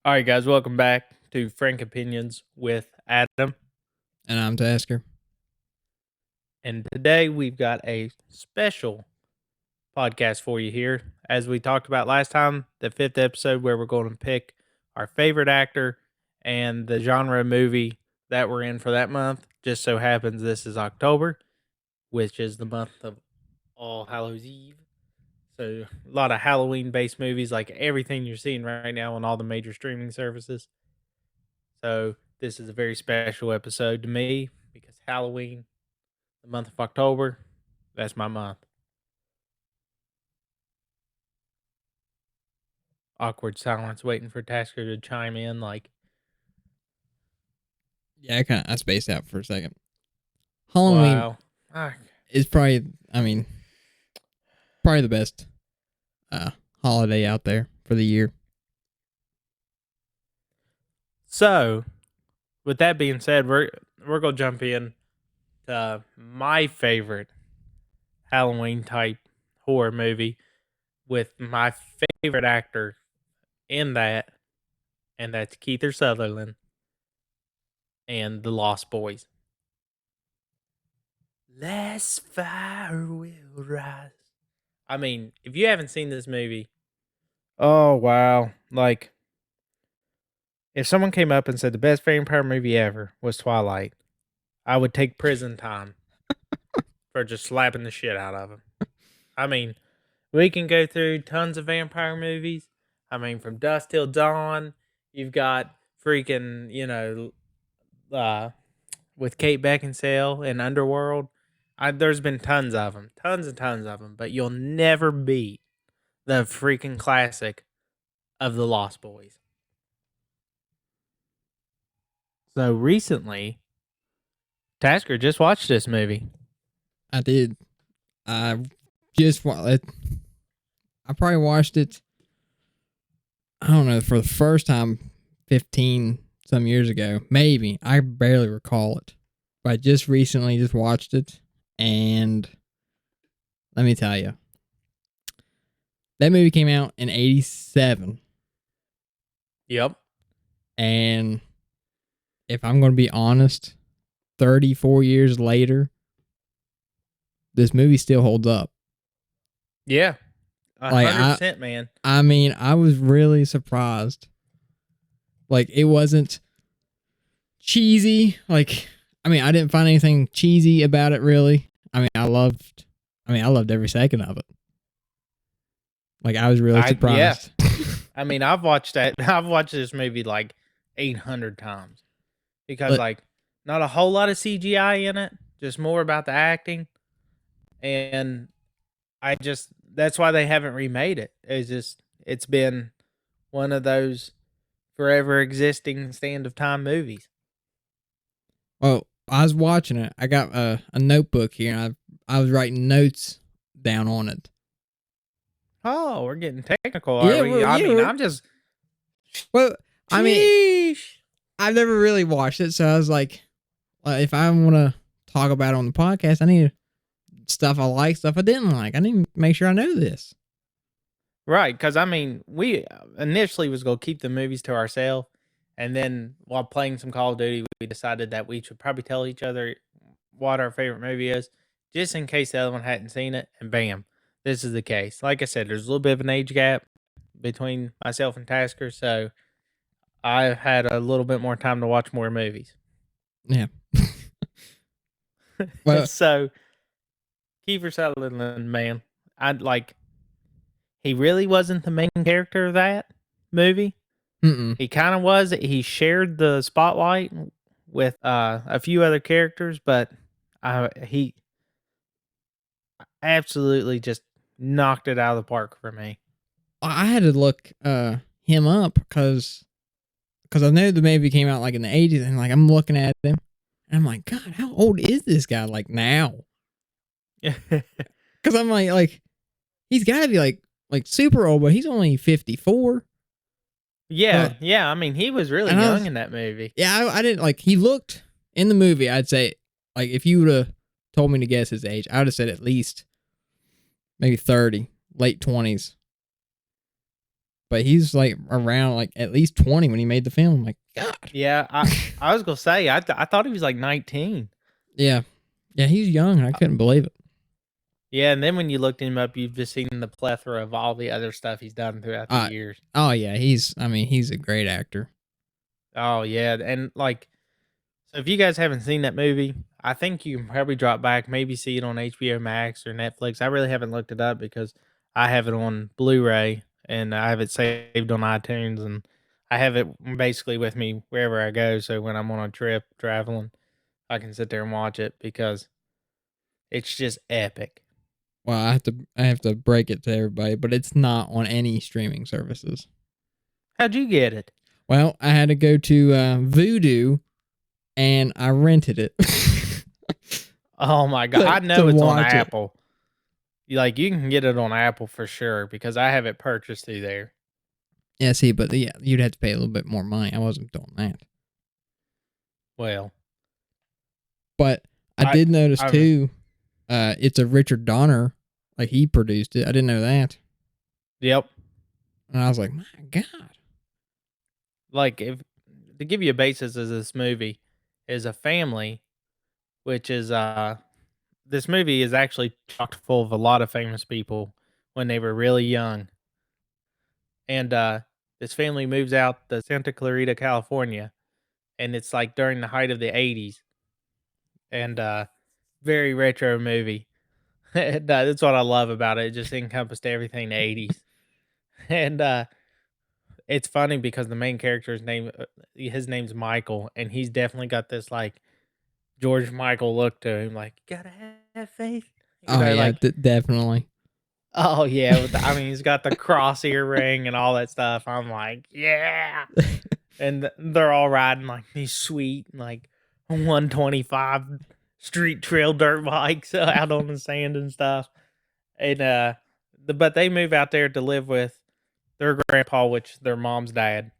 All right, guys, welcome back to Frank Opinions with Adam. And I'm Tasker. And today we've got a special podcast for you here. As we talked about last time, the fifth episode where we're going to pick our favorite actor and the genre of movie that we're in for that month. Just so happens this is October, which is the month of All Hallows Eve. So a lot of Halloween-based movies, like everything you're seeing right now on all the major streaming services. So this is a very special episode to me because Halloween, the month of October, that's my month. Awkward silence, waiting for Tasker to chime in. Like, Yeah, I spaced out for a second. Halloween wow, is probably the best holiday out there for the year. So, with that being said, we're gonna jump in to my favorite Halloween type horror movie with my favorite actor in that, and that's Keith Sutherland and The Lost Boys. Less fire will rise. I mean, if you haven't seen this movie, oh wow. Like, if someone came up and said the best vampire movie ever was Twilight, I would take prison time for just slapping the shit out of him. I mean, we can go through tons of vampire movies. I mean, from Dusk Till Dawn, you've got freaking, with Kate Beckinsale and Underworld. There's been tons of them, tons and tons of them, but you'll never beat the freaking classic of The Lost Boys. So recently, Tasker just watched this movie. I did. I probably watched it, I don't know, for the first time 15 some years ago. Maybe. I barely recall it. But I just recently just watched it. And let me tell you, that movie came out in 87. Yep. And if I'm going to be honest, 34 years later, this movie still holds up. Yeah. 100%, man. I mean, I was really surprised. Like, it wasn't cheesy. Like, I mean, I didn't find anything cheesy about it, really. I loved every second of it. Like, I was really surprised. Yeah. I mean, I've watched this movie like 800 times because like not a whole lot of CGI in it, just more about the acting. And that's why they haven't remade it. It's been one of those forever existing stand of time movies. Well, I was watching it. I got a notebook here, and I was writing notes down on it. Oh, we're getting technical, are we? I'm just. Well, I mean, I've never really watched it, so I was like, if I want to talk about it on the podcast, I need stuff I like, stuff I didn't like. I need to make sure I know this. Right, because I mean, we initially was going to keep the movies to ourselves, and then while playing some Call of Duty, we decided that we should probably tell each other what our favorite movie is, just in case the other one hadn't seen it, and bam, this is the case. Like I said, there's a little bit of an age gap between myself and Tasker, so I've had a little bit more time to watch more movies. Yeah. Well, so Kiefer Sutherland, man, he really wasn't the main character of that movie. He kind of was. He shared the spotlight with a few other characters, but he absolutely just knocked it out of the park for me. I had to look him up because I know the movie came out like in the 80s, and like I'm looking at him and I'm like, God, how old is this guy like now? Because I'm like he's got to be like super old, but he's only 54. Yeah, yeah. I mean, he was really young in that movie. Yeah, I didn't like. He looked in the movie. I'd say like if you would have told me to guess his age, I would have said at least maybe 30, late 20s. but he's like around like at least 20 when he made the film. I'm like, God. Yeah, I was gonna say I thought he was like 19. Yeah. Yeah, he's young. I couldn't believe it. Yeah, and then when you looked him up, you've just seen the plethora of all the other stuff he's done throughout the Uh, years. oh, yeah. He's a great actor. Oh yeah, and like, so if you guys haven't seen that movie, I think you can probably drop back, maybe see it on HBO Max or Netflix. I really haven't looked it up because I have it on Blu-ray and I have it saved on iTunes, and I have it basically with me wherever I go. So when I'm on a trip traveling, I can sit there and watch it because it's just epic. Well, I have to break it to everybody, but it's not on any streaming services. How'd you get it? Well, I had to go to Vudu and I rented it. Oh my god, I know to it's on watch it. Apple. You can get it on Apple for sure because I have it purchased through there. Yeah, see, but yeah, you'd have to pay a little bit more money. I wasn't doing that. Well, But I I did notice I too, it's a Richard Donner, like he produced it. I didn't know that. yep. And I was like, my God. Like, if to give you a basis of this movie is a family, which is this movie is actually chock full of a lot of famous people when they were really young. And this family moves out to Santa Clarita, California, and it's like during the height of the 80s, and very retro movie. And that's what I love about it. It just encompassed everything 80s. And it's funny because the main character's name his name's Michael, and he's definitely got this like George Michael look to him, like, "You gotta have faith." Oh yeah, Like, definitely. oh, yeah, I mean, he's got the cross earring and all that stuff. I'm like, "Yeah." And they're all riding, like, these sweet, like, 125 street trail dirt bikes out on the sand and stuff. And, but they move out there to live with their grandpa, which their mom's dad,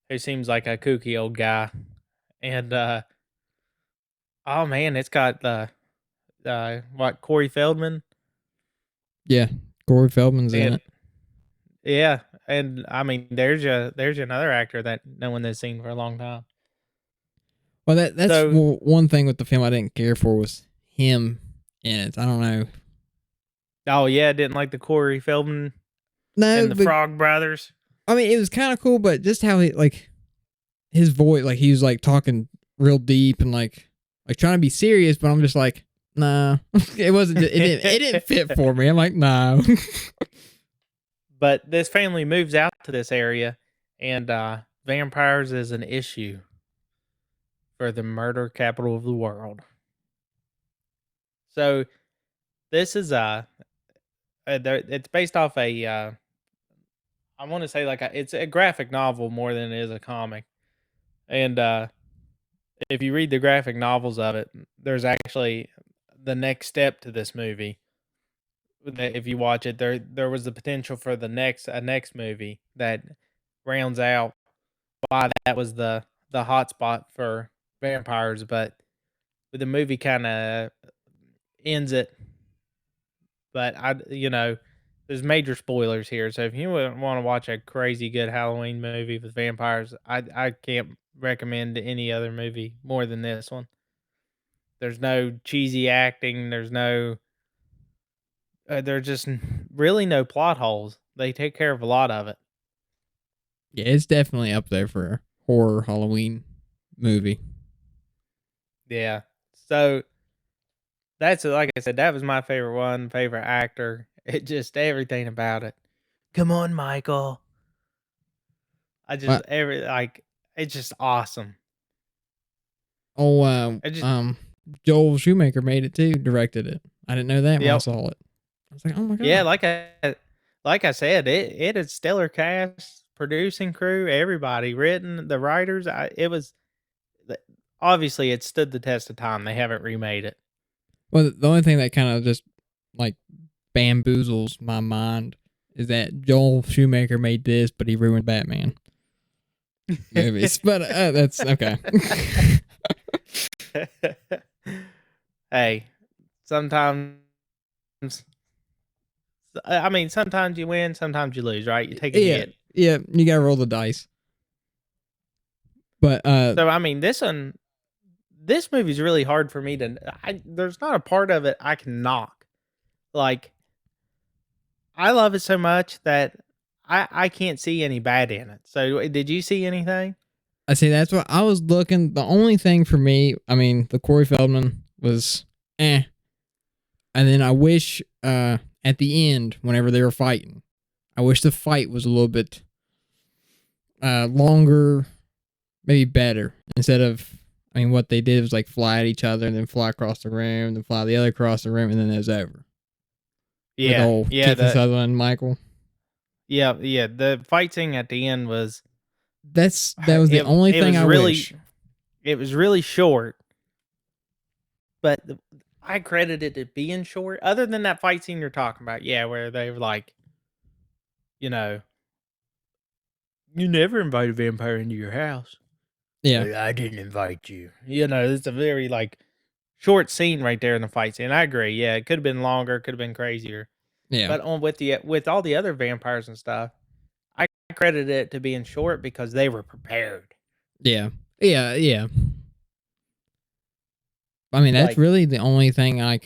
who seems like a kooky old guy. And, oh, man, it's got the what, Corey Feldman? Yeah, Corey Feldman's in And it. yeah, and I mean, there's another actor that no one has seen for a long time. Well, that's So, one thing with the film I didn't care for was him in it. I don't know. oh yeah, didn't like the Corey Feldman No, and the but Frog Brothers. I mean, it was kind of cool, but just how he like his voice, like he was like talking real deep and like trying to be serious, but I'm just like, nah, it wasn't. It didn't fit for me. I'm like, no. But this family moves out to this area, and vampires is an issue for the murder capital of the world. So this is it's based off a I want to say like it's a graphic novel more than it is a comic. And if you read the graphic novels of it, there's actually the next step to this movie. If you watch it, there was the potential for a next movie that rounds out why that was the hot spot for vampires, but the movie kind of ends it. But there's major spoilers here, so if you want to watch a crazy good Halloween movie with vampires, I can't recommend any other movie more than this one. There's no cheesy acting. There's just really no plot holes. They take care of a lot of it. Yeah, it's definitely up there for a horror Halloween movie. Yeah. So that's like I said, that was my favorite one, favorite actor. It just everything about it. Come on, Michael. I just But every like it's just awesome. oh, I just Joel Shoemaker made it too, directed it. I didn't know that when I yep. saw it. I was like, oh my Yeah, God. like I said, it had stellar cast, producing crew, everybody, written, the writers. It was obviously it stood the test of time. They haven't remade it. Well, the only thing that kind of just like bamboozles my mind is that Joel Shoemaker made this, but he ruined Batman movies. But that's okay. Hey, sometimes I mean, sometimes you win, sometimes you lose, right? You take a Yeah, hit. Yeah, you gotta roll the dice. But So I mean, this movie's really hard for me to. There's not a part of it I can knock. Like I love it so much that I can't see any bad in it. So did you see anything? I see that's what I was looking. The only thing for me, I mean, the Corey Feldman was eh. And then I wish at the end, whenever they were fighting, I wish the fight was a little bit longer, maybe better. Instead of, I mean, what they did was like fly at each other and then fly across the room, then fly the other across the room, and then it was over. With the Yeah, whole yeah, Kiefer Sutherland and Michael. yeah. The fight scene at the end was That was the only it thing was I wish. really short, but I credited it being short. Other than that fight scene you're talking about, yeah, where they were like, you know, you never invite a vampire into your house. Yeah. Like, I didn't invite you. You know, it's a very like short scene right there in the fight scene. I agree. Yeah, it could have been longer, could have been crazier. Yeah. But on with all the other vampires and stuff, I credit it to being short because they were prepared. Yeah. Yeah. Yeah. I mean, that's Like, really the only thing I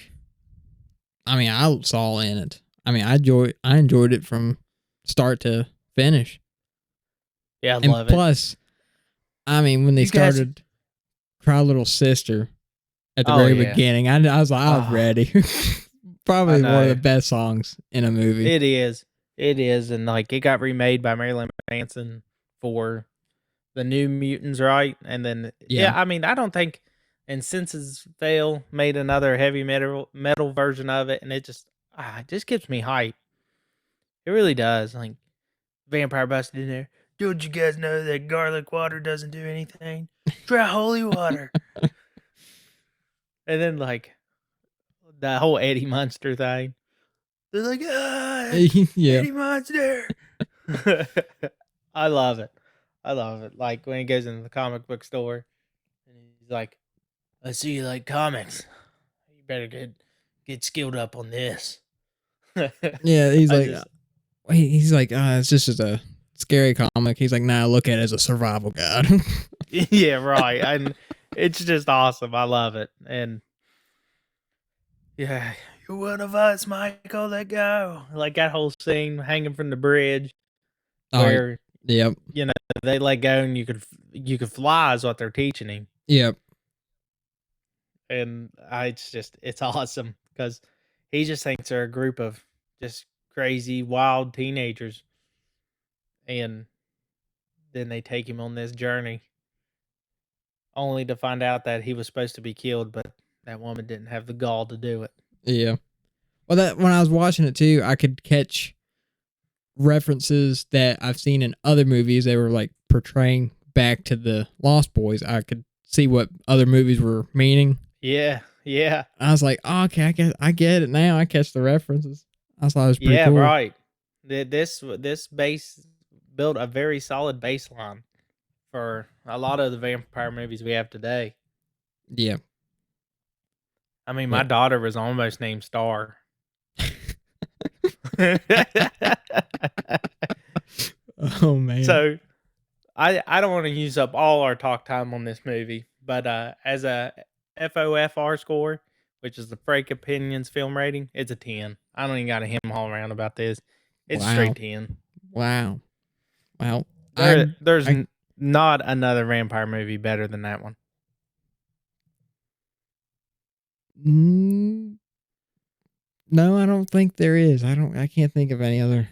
saw in it. I mean, I enjoyed it from start to finish. yeah, I And love it. plus, I mean, when they You guys- started Cry Little Sister at the Oh, very yeah. beginning, I was like, I was Oh. ready. Probably I one of the know. best songs in a movie. It is, and like it got remade by Marilyn Manson for the New Mutants, right? And then Yeah. I mean, I don't think and Senses Fail made another heavy metal version of it, and it just gives me hype. It really does. Like vampire busted in there. Don't you guys know that garlic water doesn't do anything? Try holy water. And then like the whole Eddie Munster thing. They're like, Yeah. Eddie Munster. I love it. I love it. Like when he goes into the comic book store and he's like, I see you like comics. You better get skilled up on this. Yeah, he's I like, just it's just a scary comic. He's like, nah, look at it as a survival guide. yeah, right. And it's just awesome. I love it. And yeah, you're one of us, Michael. Let go. Like that whole scene hanging from the bridge where Yep. you know they let go and you could fly is what they're teaching him. Yep. And it's awesome because he just thinks they're a group of just crazy, wild teenagers, and then they take him on this journey, only to find out that he was supposed to be killed, but that woman didn't have the gall to do it. Yeah. Well, that when I was watching it too, I could catch references that I've seen in other movies. They were like portraying back to the Lost Boys. I could see what other movies were meaning. Yeah, yeah, I was like, oh, okay, I get it now. I catch the references. I thought it was pretty cool. right. This base built a very solid baseline for a lot of the vampire movies we have today. Yeah. I mean, my daughter was almost named Star. Oh man. So I don't want to use up all our talk time on this movie, but as a FOFR score, which is the Frank Opinions film rating, it's a 10. I don't even got to hem haul around about this. It's straight 10. Wow. Well, There's not another vampire movie better than that one. No, I don't think there is. I can't think of any other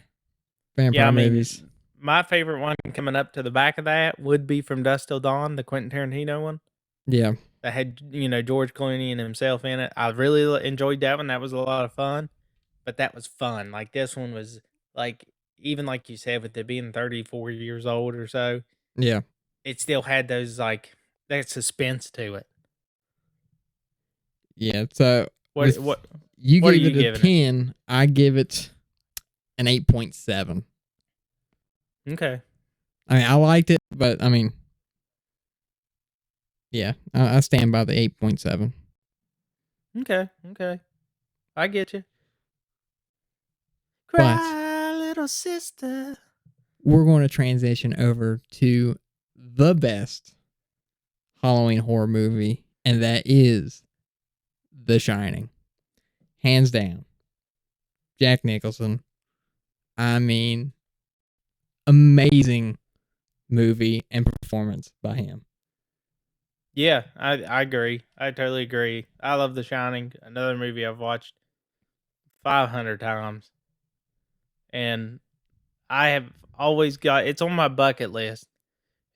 vampire movies. My favorite one coming up to the back of that would be From Dusk Till Dawn, the Quentin Tarantino one. Yeah. That had, George Clooney and himself in it. I really enjoyed that one. That was a lot of fun. But that was fun. Like this one was like, even like you said, with it being 34 years old or so. Yeah. It still had those like that suspense to it. Yeah. So What you what gave are you it a 10, I give it an 8.7. Okay. I mean, I liked it, but I mean, yeah, I stand by the 8.7. Okay. I get you. Cry, little sister. we're going to transition over to the best Halloween horror movie, and that is The Shining. Hands down. Jack Nicholson. I mean, amazing movie and performance by him. Yeah, I agree. I totally agree. I love The Shining, another movie I've watched 500 times. And I have always got it's on my bucket list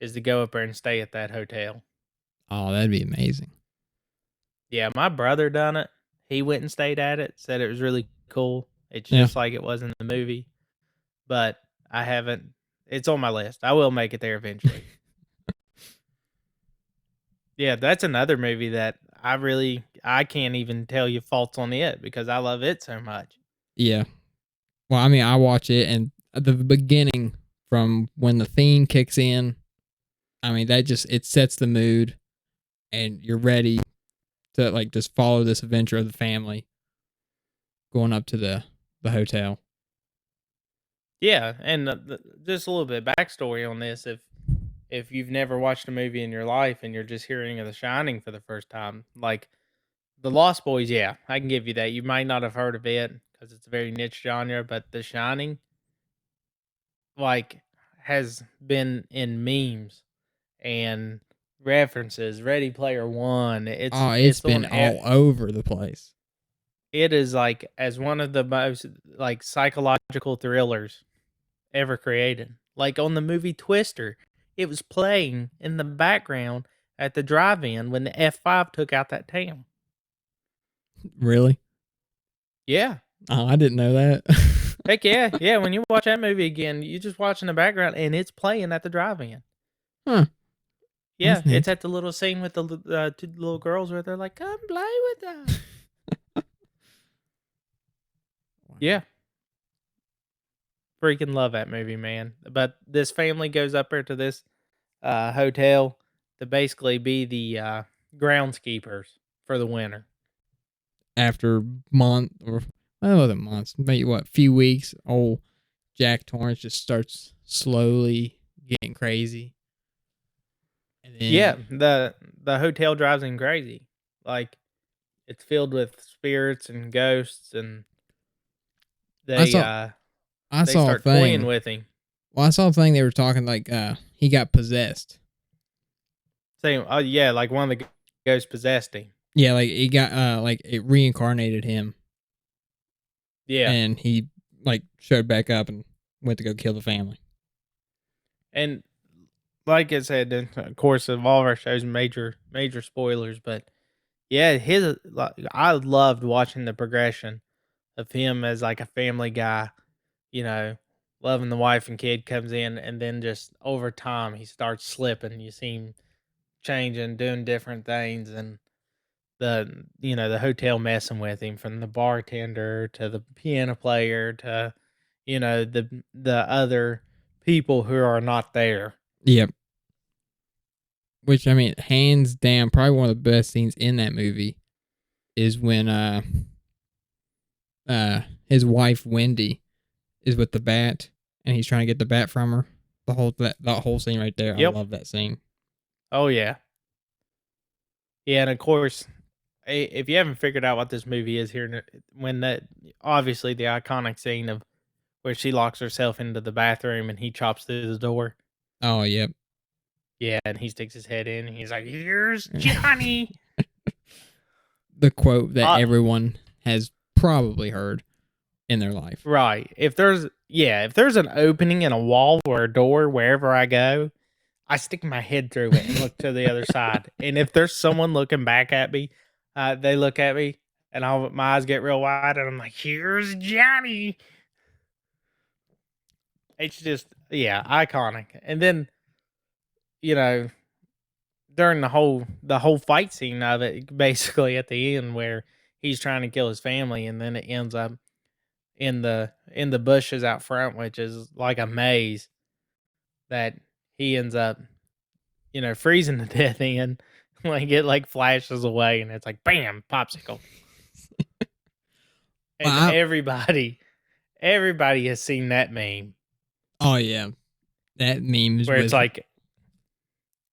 is to go up there and stay at that hotel. Oh, that'd be amazing. Yeah, my brother done it. He went and stayed at it, said it was really cool. It's Yeah. just like it was in the movie, but I haven't. It's on my list. I will make it there eventually. Yeah, that's another movie that I can't even tell you faults on it because I love it so much. Yeah. Well, I mean, I watch it, and at the beginning, from when the theme kicks in, I mean, it sets the mood, and you're ready to like just follow this adventure of the family going up to the hotel. Yeah, and just a little bit of backstory on this. If you've never watched a movie in your life and you're just hearing of The Shining for the first time, like The Lost Boys, yeah, I can give you that. You might not have heard of it because it's a very niche genre, but The Shining, like, has been in memes and references. Ready Player One, Oh, it's it's been on. all over the place. It is like as one of the most like psychological thrillers ever created. Like on the movie Twister, it was playing in the background at the drive-in when the F5 took out that town. Really? Yeah. Oh, I didn't know that. Heck yeah. Yeah, when you watch that movie again, you just watch in the background and it's playing at the drive-in. Huh. Yeah, That's it's neat. at the little scene with the two little girls where they're like, "Come play with us." Wow. Yeah. Freaking love that movie, man. But this family goes up there to this hotel to basically be the groundskeepers for the winter. After month or well, it wasn't months, maybe what, few weeks, old Jack Torrance just starts slowly getting crazy. And Yeah, then the hotel drives him crazy. Like it's filled with spirits and ghosts, and I they saw uh I they saw a start toying thing. with him, Well, I saw a thing they were talking like he got possessed. saying, "Oh yeah, like one of the ghosts possessed him." Yeah, like he got like it reincarnated him Yeah, and he like showed back up and went to go kill the family. and like I said, in of course, of all of our shows, major spoilers, but yeah, his like, I loved watching the progression of him as like a family guy, you know, loving the wife and kid comes in, and then just over time he starts slipping. You see him changing, doing different things, and the hotel messing with him from the bartender to the piano player to the other people who are not there. Yep. Which I mean, hands down, probably one of the best scenes in that movie is when his wife Wendy is with the bat and he's trying to get the bat from her. That whole scene right there, I Yep. love that scene. Oh yeah. Yeah, and of course, if you haven't figured out what this movie is here, when that obviously the iconic scene of where she locks herself into the bathroom and he chops through the door. Oh, yep. Yeah, and he sticks his head in and he's like, "Here's Johnny." The quote that uh, everyone has probably heard in their life. right. If there's an opening in a wall or a door wherever I go, I stick my head through it and look to the other side. And if there's someone looking back at me, they look at me and my eyes get real wide and I'm like, "Here's Johnny." It's just yeah, iconic. And then, you know, during the whole fight scene of it, basically at the end where he's trying to kill his family and then it ends up in the bushes out front, which is like a maze that he ends up, freezing to death in. Like it like flashes away and it's like bam, popsicle. And Well, everybody has seen that meme. oh yeah, That memes where with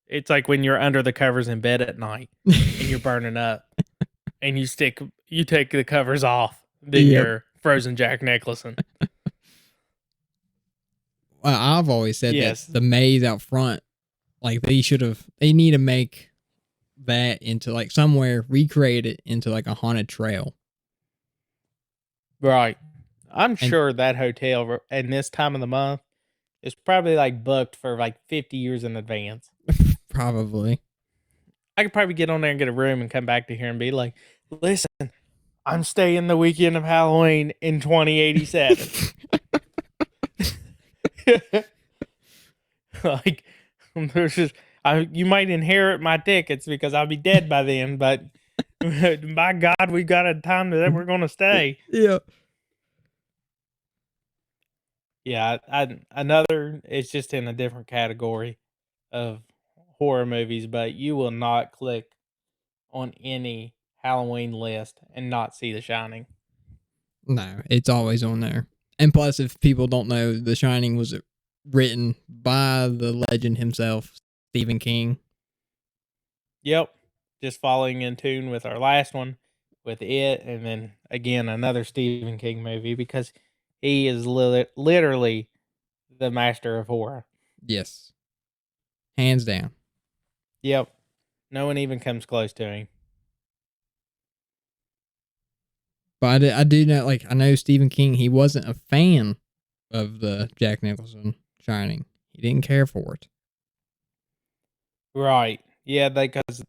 it's like when you're under the covers in bed at night and you're burning up, and you take the covers off, then Yep. you're frozen Jack Nicholson. Well, I've always said that Yes, the maze out front, like they need to make that into like somewhere, recreate it into like a haunted trail. right. I'm And sure that hotel in this time of the month is probably like booked for like 50 years in advance. probably. I could probably get on there and get a room and come back to here and be like, listen, I'm staying the weekend of Halloween in 2087. Like, there's just, you might inherit my tickets because I'll be dead by then, but by God, we got a time that we're going to stay. Yeah. Yeah, it's just in a different category of horror movies, but you will not click on any Halloween list and not see The Shining. No, it's always on there. And plus, if people don't know, The Shining was written by the legend himself, Stephen King. Yep. Just following in tune with our last one with it, and then again another Stephen King movie because he is literally the master of horror. Yes. Hands down. Yep. No one even comes close to him. But I do know, like, I know Stephen King, he wasn't a fan of the Jack Nicholson Shining. He didn't care for it. Right. Yeah, because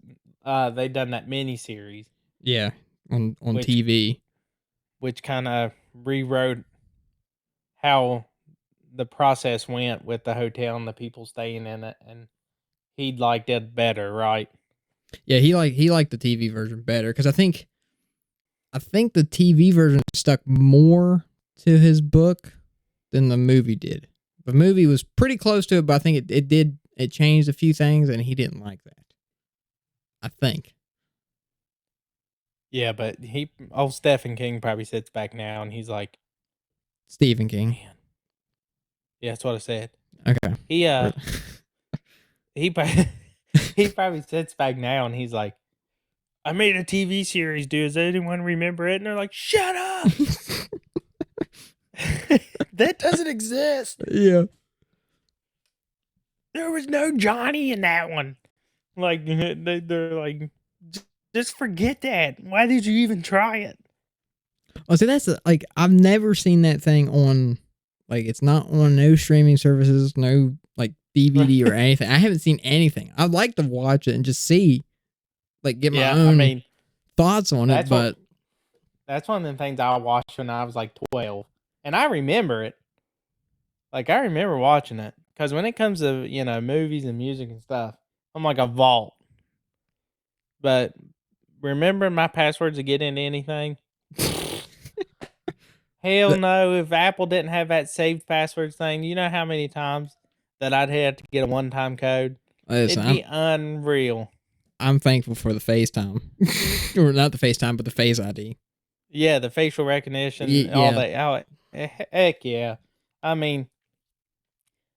they done that mini series. Yeah, on which, TV. Which kind of rewrote how the process went with the hotel and the people staying in it, and he liked it better, right? Yeah, he liked the TV version better because I think the TV version stuck more to his book than the movie did. The movie was pretty close to it, but I think it changed a few things, and he didn't like that. I think. Yeah, but old Stephen King probably sits back now and he's like, Stephen King. man. Yeah, that's what I said. Okay. He he he probably sits back now and he's like, I made a TV series, dude. Does anyone remember it? And they're like, shut up. That doesn't exist. Yeah. There was no Johnny in that one. Like, they're like, just forget that. Why did you even try it? Oh, see, that's like, I've never seen that thing on, like, it's not on no streaming services, no, like, DVD or anything. I haven't seen anything. I'd like to watch it and just see, like, get my own thoughts on it, but. That's one of the things I watched when I was like 12. And I remember it. Like, I remember watching it. Because when it comes to, movies and music and stuff, I'm like a vault. But remembering my passwords to get into anything? Hell no. If Apple didn't have that saved passwords thing, you know how many times that I'd have to get a one-time code? Listen, it'd be unreal. I'm thankful for the FaceTime. Or not the FaceTime, but the Face ID. Yeah, the facial recognition, all that. Heck yeah. I mean,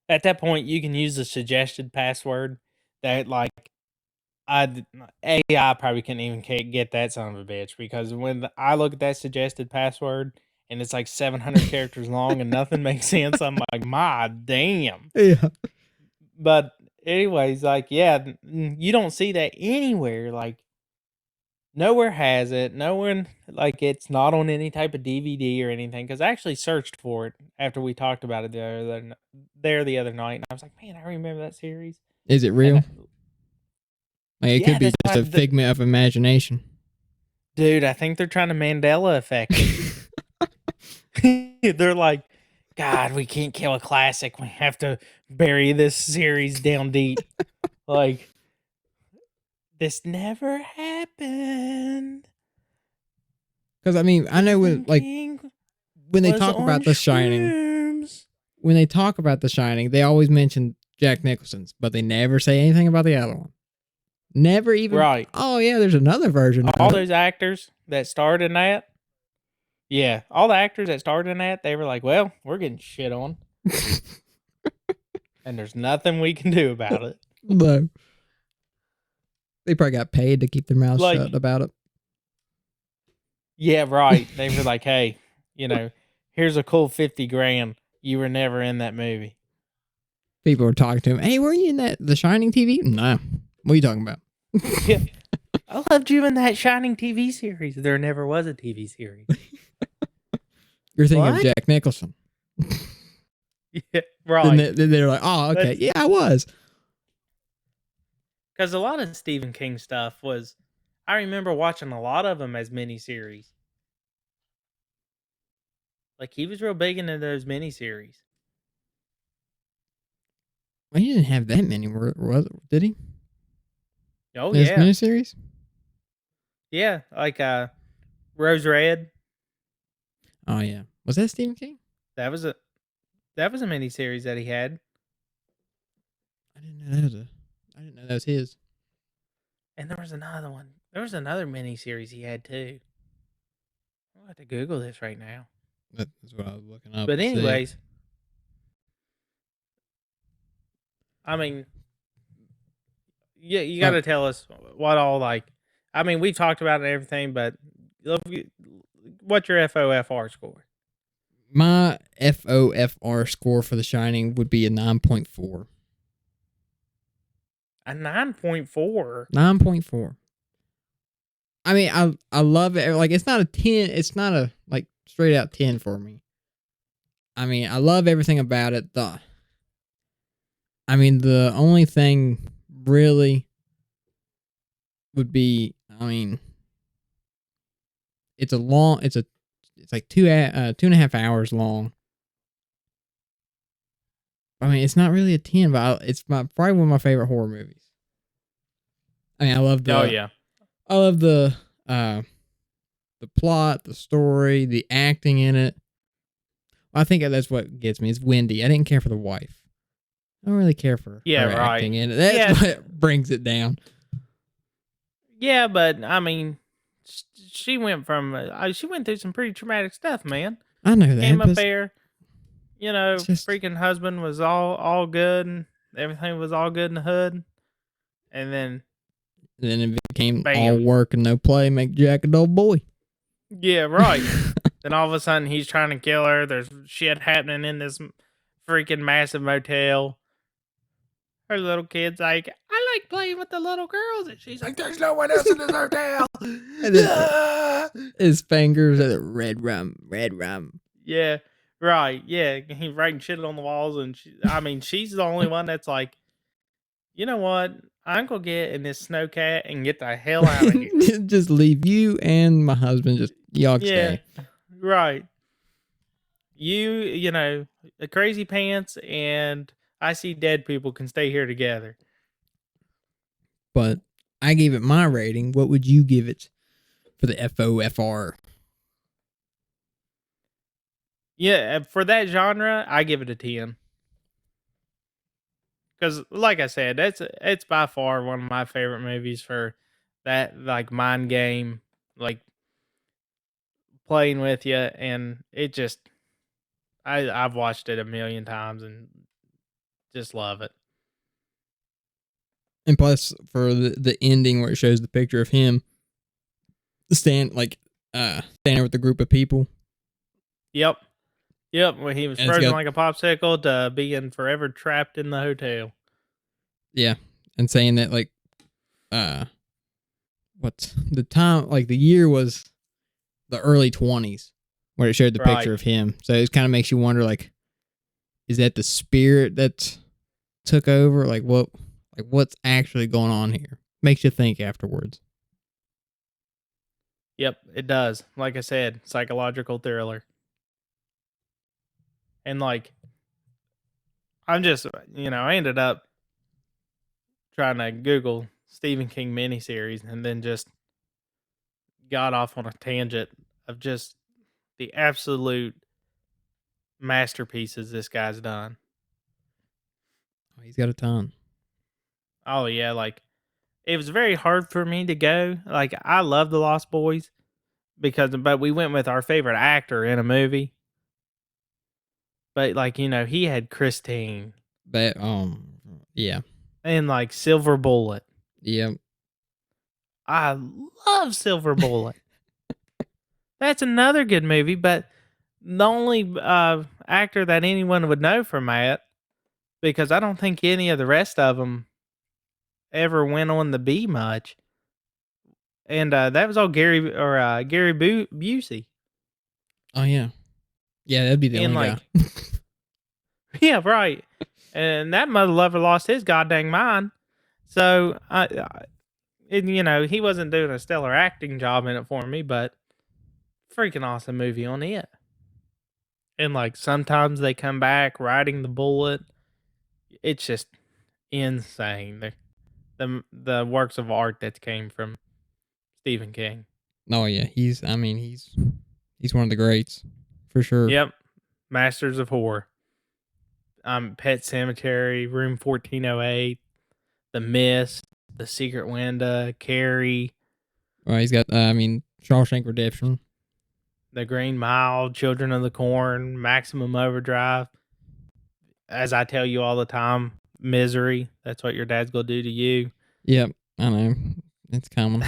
at that point, you can use the suggested password that, like, AI probably couldn't even get that son of a bitch, because when I look at that suggested password and it's like 700 characters long and nothing makes sense, I'm like, my damn. Yeah. But anyways, like, yeah, you don't see that anywhere. Like, nowhere has it. Nowhere, like, it's not on any type of DVD or anything. Because I actually searched for it after we talked about it the other night, and I was like, man, I remember that series. Is it real? Like, it could be just a figment of imagination. Dude, I think they're trying to Mandela effect it. They're like, God, we can't kill a classic. We have to bury this series down deep. Like, this never happened. Because, I mean, I know when they talk about The Shining, they always mention Jack Nicholson's, but they never say anything about the other one. Never even. Right. Oh, yeah, there's another version. All those actors that starred in that. Yeah, all the actors that starred in that, they were like, well, we're getting shit on. And there's nothing we can do about it. No. They probably got paid to keep their mouths Like- shut about it. Yeah, right. They were like, hey, here's a cool 50 grand. You were never in that movie. People were talking to him. Hey, were you in The Shining TV? No. What are you talking about? Yeah. I loved you in that Shining TV series. There never was a TV series. You're thinking of What? Jack Nicholson. Yeah, right. Then they're like, oh, okay. That's- Yeah, I was. Because a lot of Stephen King stuff was, I remember watching a lot of them as miniseries. Like, he was real big into those miniseries. Well, he didn't have that many, did he? Oh, His yeah. miniseries? Yeah, like Rose Red. Oh, yeah. Was that Stephen King? That was a miniseries that he had. I didn't know that was his. And there was another one. There was another miniseries he had, too. I'll have to Google this right now. That's what I was looking up. But to see. anyways, I mean, yeah, you got to tell us what all, like, I mean, we've talked about it and everything, but what's your FOFR score? My FOFR score for The Shining would be a 9.4. A 9.4? 9.4. I mean, I love it. Like, it's not a 10. It's not a, like, straight out 10 for me. I mean, I love everything about it. The only thing really would be, I mean, it's like 2.5 hours long. I mean, it's not really a 10, but it's probably one of my favorite horror movies. I mean, I love the. Oh, yeah. I love the plot, the story, the acting in it. I think that's what gets me. It's Wendy. I didn't care for the wife. I don't really care for her acting in it. That's what brings it down. Yeah, but I mean, she went through some pretty traumatic stuff, man. I know that. Came up there, freaking husband was all good and everything was all good in the hood, and then it became bam. All work and no play make Jack a dull boy. Yeah, right. Then all of a sudden he's trying to kill her. There's shit happening in this freaking massive motel. Her little kid's like, I like playing with the little girls. And she's like, there's no one else in this hotel. And then his fingers are red rum. Yeah, right. Yeah, he's writing shit on the walls. And she's the only one that's like, you know what? I'm going to get in this snowcat and get the hell out of here. Just leave you and my husband. Just y'all stay. Right. You know, the crazy pants and I see dead people can stay here together. But I gave it my rating. What would you give it for the FOFR? Yeah, for that genre, I give it a 10. Because, like I said, it's by far one of my favorite movies for that, like, mind game, like, playing with you. And it just, I've watched it a million times and just love it. And plus, for the ending where it shows the picture of him standing with a group of people. Yep. When he was frozen like a popsicle to being forever trapped in the hotel. Yeah. And saying that, like, what's the time? Like, the year was the early 20s where it showed the picture of him. So it kind of makes you wonder, like, is that the spirit that took over? Like, what's actually going on here? Makes you think afterwards. Yep, it does. Like I said, psychological thriller. And, like, I'm just, I ended up trying to Google Stephen King miniseries and then just got off on a tangent of just the absolute masterpieces this guy's done. Oh, he's got a ton. Oh, yeah, like, it was very hard for me to go. Like, I love The Lost Boys but we went with our favorite actor in a movie. But, like, he had Christine. But yeah, and like Silver Bullet. yeah. I love Silver Bullet. That's another good movie, but the only actor that anyone would know from that, because I don't think any of the rest of them ever went on to be much. And that was all Gary Busey. Oh yeah, yeah. That'd be the And only guy. like, yeah, right. And that mother lover lost his goddamn mind. So and, he wasn't doing a stellar acting job in it for me, but freaking awesome movie on it. And like sometimes they come back riding the bullet. It's just insane. The works of art that came from Stephen King. Oh yeah, he's. I mean, he's one of the greats for sure. Yep, Masters of Horror. Pet Cemetery, Room 1408, The Mist, The Secret Window, Carrie, He's got. I mean, Shawshank Redemption. The Green Mile, Children of the Corn, Maximum Overdrive. As I tell you all the time, Misery. That's what your dad's gonna do to you. Yep, I know. It's common.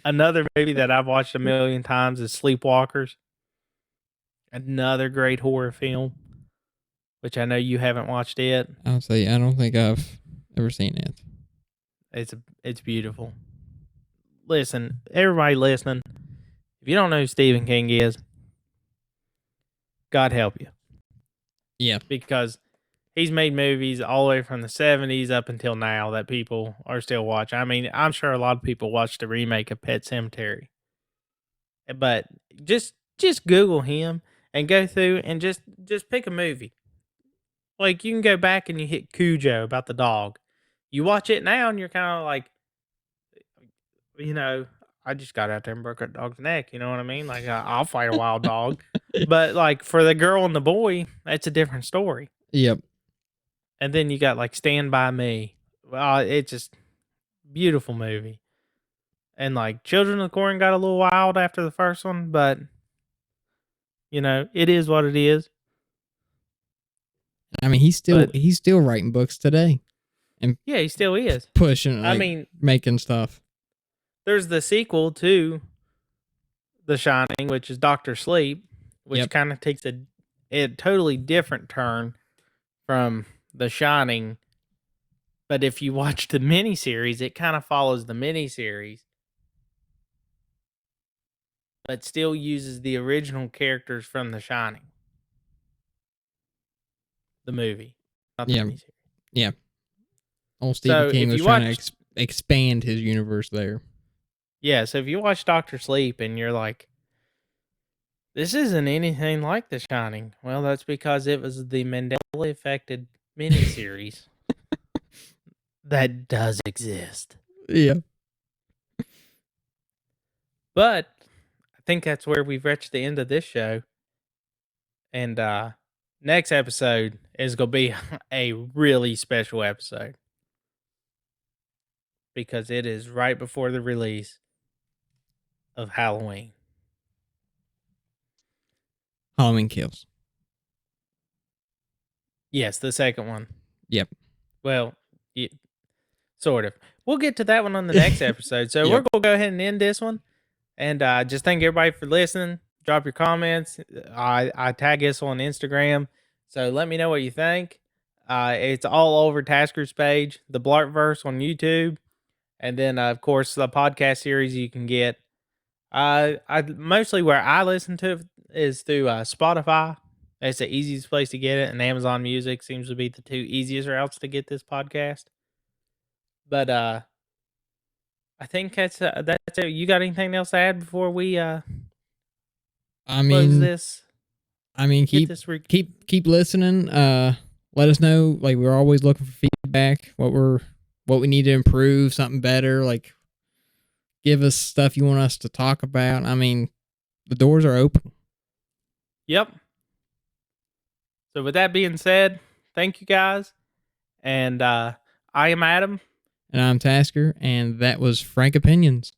Another movie that I've watched a million times is Sleepwalkers. Another great horror film, which I know you haven't watched it. I'll say I don't think I've ever seen it. It's beautiful. Listen, everybody listening, if you don't know who Stephen King is, God help you. Yeah. Because he's made movies all the way from the 70s up until now that people are still watching. I mean, I'm sure a lot of people watched the remake of Pet Cemetery. But just Google him and go through and just pick a movie. Like you can go back and you hit Cujo about the dog. You watch it now and you're kind of like, I just got out there and broke that dog's neck. You know what I mean? Like I'll fight a wild dog, but like for the girl and the boy, that's a different story. Yep. And then you got like Stand By Me. Well, it's just beautiful movie. And like Children of the Corn got a little wild after the first one, but it is what it is. I mean, he's still writing books today, and yeah, he still is pushing. I mean, making stuff. There's the sequel to The Shining, which is Doctor Sleep, which kind of takes a totally different turn from The Shining. But if you watch the miniseries, it kind of follows the miniseries, but still uses the original characters from The Shining, the movie, not the miniseries. Yeah. Old Stephen King was trying to expand his universe there. Yeah, so if you watch Doctor Sleep and you're like, this isn't anything like The Shining, well, that's because it was the Mandela-affected miniseries that does exist. Yeah. But I think that's where we've reached the end of this show. And next episode is going to be a really special episode, because it is right before the release of Halloween. Halloween Kills. Yes, the second one. Yep. Well, sort of. We'll get to that one on the next episode. So we're going to go ahead and end this one. And just thank everybody for listening. Drop your comments. I tag us on Instagram. So let me know what you think. It's all over Tasker's page, the Blartverse on YouTube. And then, of course, the podcast series you can get. I mostly where I listen to it is through Spotify. It's the easiest place to get it, and Amazon Music seems to be the two easiest routes to get this podcast. But I think that's it. You got anything else to add before we close this? I mean, keep listening. Let us know. Like, we're always looking for feedback. What we need to improve, something better. Like, give us stuff you want us to talk about. I mean, the doors are open. Yep. So with that being said, thank you guys. And I am Adam. And I'm Tasker. And that was Frank Opinions.